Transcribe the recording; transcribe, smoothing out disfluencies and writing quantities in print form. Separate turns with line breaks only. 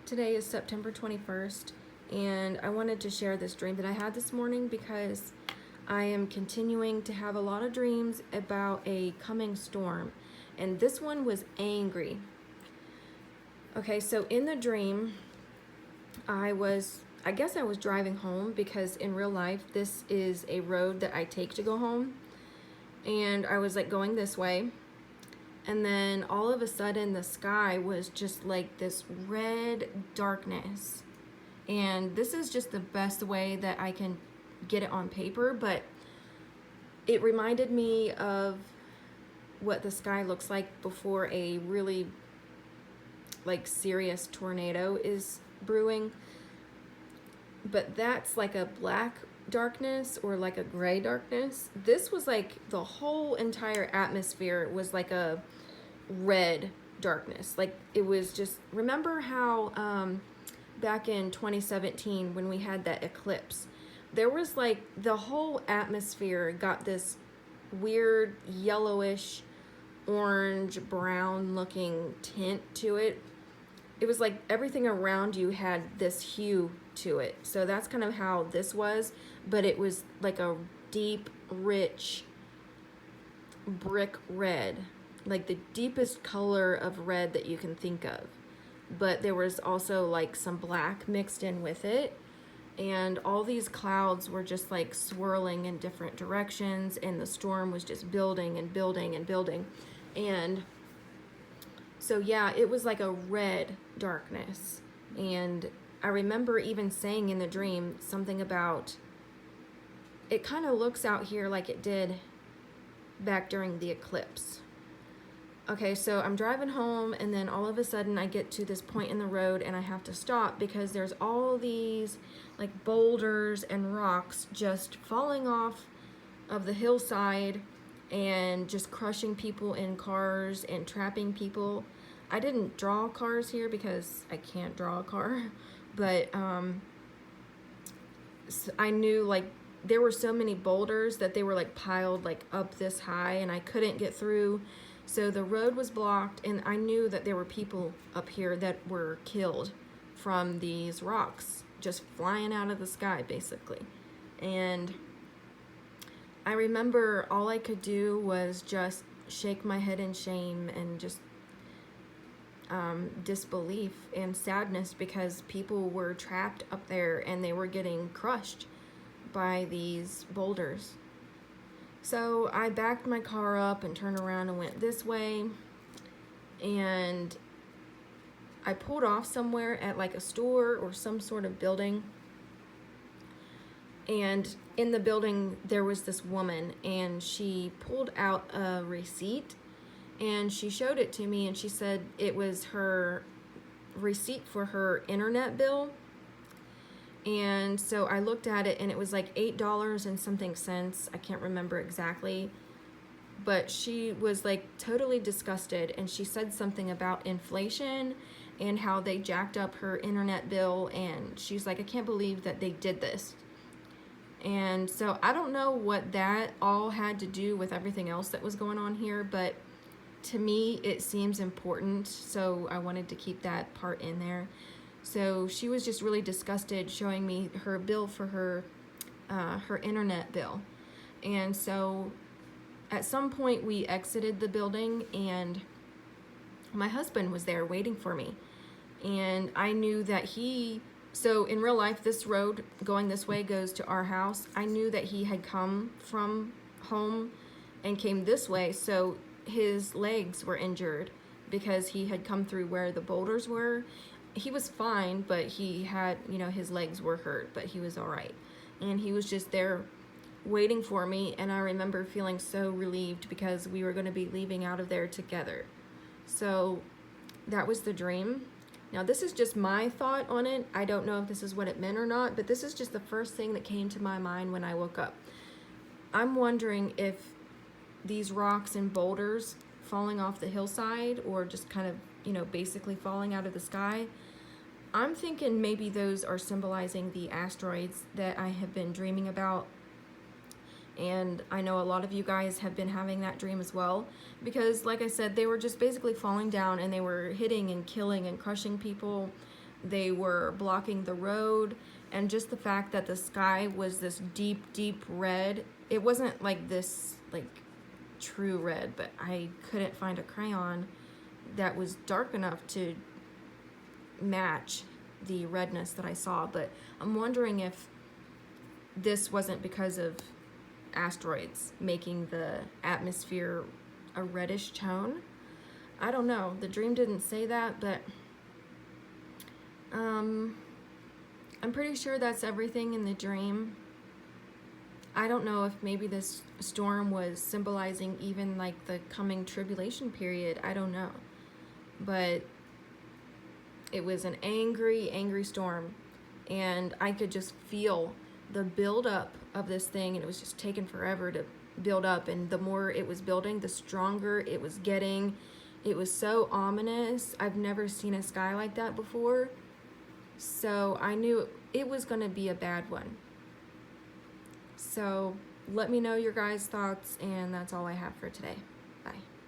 Today is September 21st, and I wanted to share this dream that I had this morning because I am continuing to have a lot of dreams about a coming storm, and this one was angry. Okay, so in the dream, I guess I was driving home because in real life, this is a road that I take to go home, and I was like going this way. And then all of a sudden the sky was just like this red darkness. And this is just the best way that I can get it on paper, but it reminded me of what the sky looks like before a really like serious tornado is brewing. But that's like a black darkness or like a gray darkness. This was like the whole entire atmosphere was like a red darkness. Like it was just, remember how back in 2017 when we had that eclipse, there was like the whole atmosphere got this weird yellowish orange brown looking tint to it. It was like everything around you had this hue to it. So that's kind of how this was, but it was like a deep, rich brick red, like the deepest color of red that you can think of. But there was also like some black mixed in with it. And all these clouds were just like swirling in different directions, and the storm was just building and building and building. And so yeah, it was like a red darkness. And I remember even saying in the dream something about it kind of looks out here like it did back during the eclipse. Okay, so I'm driving home, and then all of a sudden I get to this point in the road and I have to stop because there's all these like boulders and rocks just falling off of the hillside and just crushing people in cars and trapping people. I didn't draw cars here because I can't draw a car, but so I knew like there were so many boulders that they were like piled like up this high, and I couldn't get through. So the road was blocked, and I knew that there were people up here that were killed from these rocks just flying out of the sky, basically. And I remember all I could do was just shake my head in shame and just disbelief and sadness because people were trapped up there and they were getting crushed by these boulders. So I backed my car up and turned around and went this way, and I pulled off somewhere at like a store or some sort of building, and in the building there was this woman, and she pulled out a receipt and she showed it to me, and she said it was her receipt for her internet bill. And so I looked at it, and it was like $8 and something cents. I can't remember exactly. But she was like totally disgusted, and she said something about inflation and how they jacked up her internet bill, and she's like, I can't believe that they did this. And so I don't know what that all had to do with everything else that was going on here, but to me it seems important, so I wanted to keep that part in there. So she was just really disgusted, showing me her bill for her internet bill. And so at some point we exited the building, and my husband was there waiting for me. And I knew that so in real life, this road going this way goes to our house. I knew that he had come from home and came this way, so his legs were injured because he had come through where the boulders were. He was fine, but he had, his legs were hurt, but he was all right. And he was just there waiting for me, and I remember feeling so relieved because we were going to be leaving out of there together. So that was the dream. Now, this is just my thought on it. I don't know if this is what it meant or not, but this is just the first thing that came to my mind when I woke up. I'm wondering if these rocks and boulders falling off the hillside, or just kind of, basically falling out of the sky, I'm thinking maybe those are symbolizing the asteroids that I have been dreaming about. And I know a lot of you guys have been having that dream as well, because like I said, they were just basically falling down, and they were hitting and killing and crushing people. they were blocking the road, and just the fact that the sky was this deep red. It wasn't like this like true red, but I couldn't find a crayon that was dark enough to match the redness that I saw. But I'm wondering if this wasn't because of asteroids making the atmosphere a reddish tone. I don't know. The dream didn't say that, but I'm pretty sure that's everything in the dream. I don't know if maybe this storm was symbolizing even like the coming tribulation period. I don't know. But it was an angry storm, and I could just feel the buildup of this thing, and it was just taking forever to build up, and the more it was building, the stronger it was getting. It was so ominous. I've never seen a sky like that before, so I knew it was going to be a bad one. So let me know your guys' thoughts, and that's all I have for today.